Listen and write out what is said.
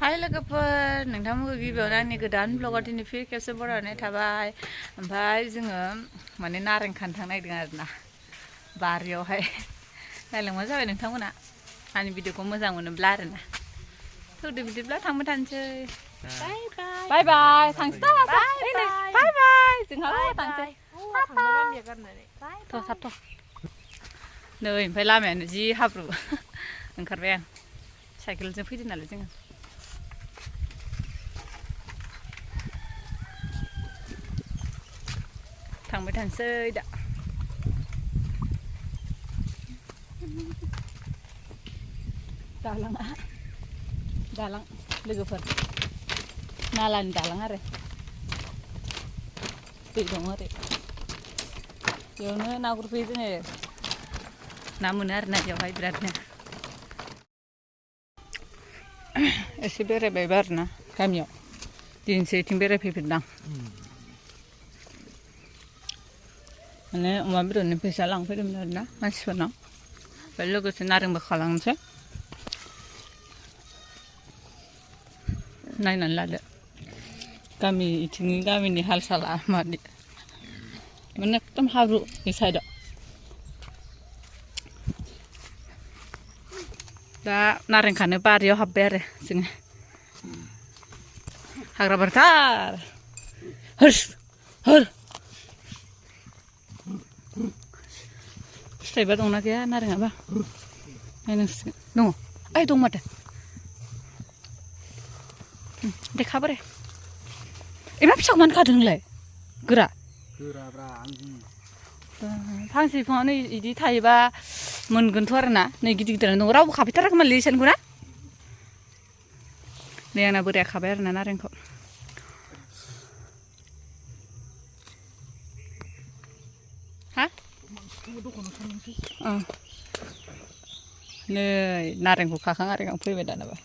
हाय लोगोफोर नोंथांमोनखौ गिबियावनो आंनि गोदान ब्लगाव दिनै फिन खेबसे बरायनाय थाबाय ओमफ्राय जोङो माने नारें खानो थांनो नागिरदों आरोना बारियावहाय नायलांबानो जाबाय नोंथांमोना आंनि भिडिअखौ मोजां मोनोब्ला आरोना थौदो बिदिब्ला थांबाय थानोसै बाय बाय थांसै दा बाय बाय जोंहा थांसै थ' थाब थ' नै ओमफ्राय लामायानो जि हाब्रु ओंखारबाय आं साइकेलजों फैदों नालाय जोङो थांबाय थानोसै दा दालां लोगोफोर नालानि दालां आरो दै दं ओरै बेयावनो ना गुरफैयो जोङो ना मोनो आरोना बेयावहाय बिरादनो एसे बेरायबायबा आरोना गामियाव दिनैसो बिथिं बेरायफैफिनदां माने अमा बेदरनि फैसा लांफैदोंमोन आरोना मानसिफोरनाव ओमफ्राय लोगोसे नारेंबो खालामनोसै नायनानै लादो गामिनि हाल साला मादि माने एकदम हाब्रु बे साइडआव दा नारें खानो बारियाव हाबबाय आरो जोङो हाग्रा बारिथार हर फिथाइबा दंना गैया नारेङाबा नायनांसिगोन दङ ओइ दं माथो देखाबोरे एमा फिसाखौ मानो खादों नोंलाय गोराब्रा फांसे बिफाङावनो बिदि थायोबा मोनगोनथ' आरोना नै गिदिर गिदिरानो दं रावबो खाफैथाराखैमोनलै इसानिखौ ना नै आंना बोराया खाबाय आरोना नारेंखौ हा नै नारेंखौ खाखां आरिखां फैबाय दानाबा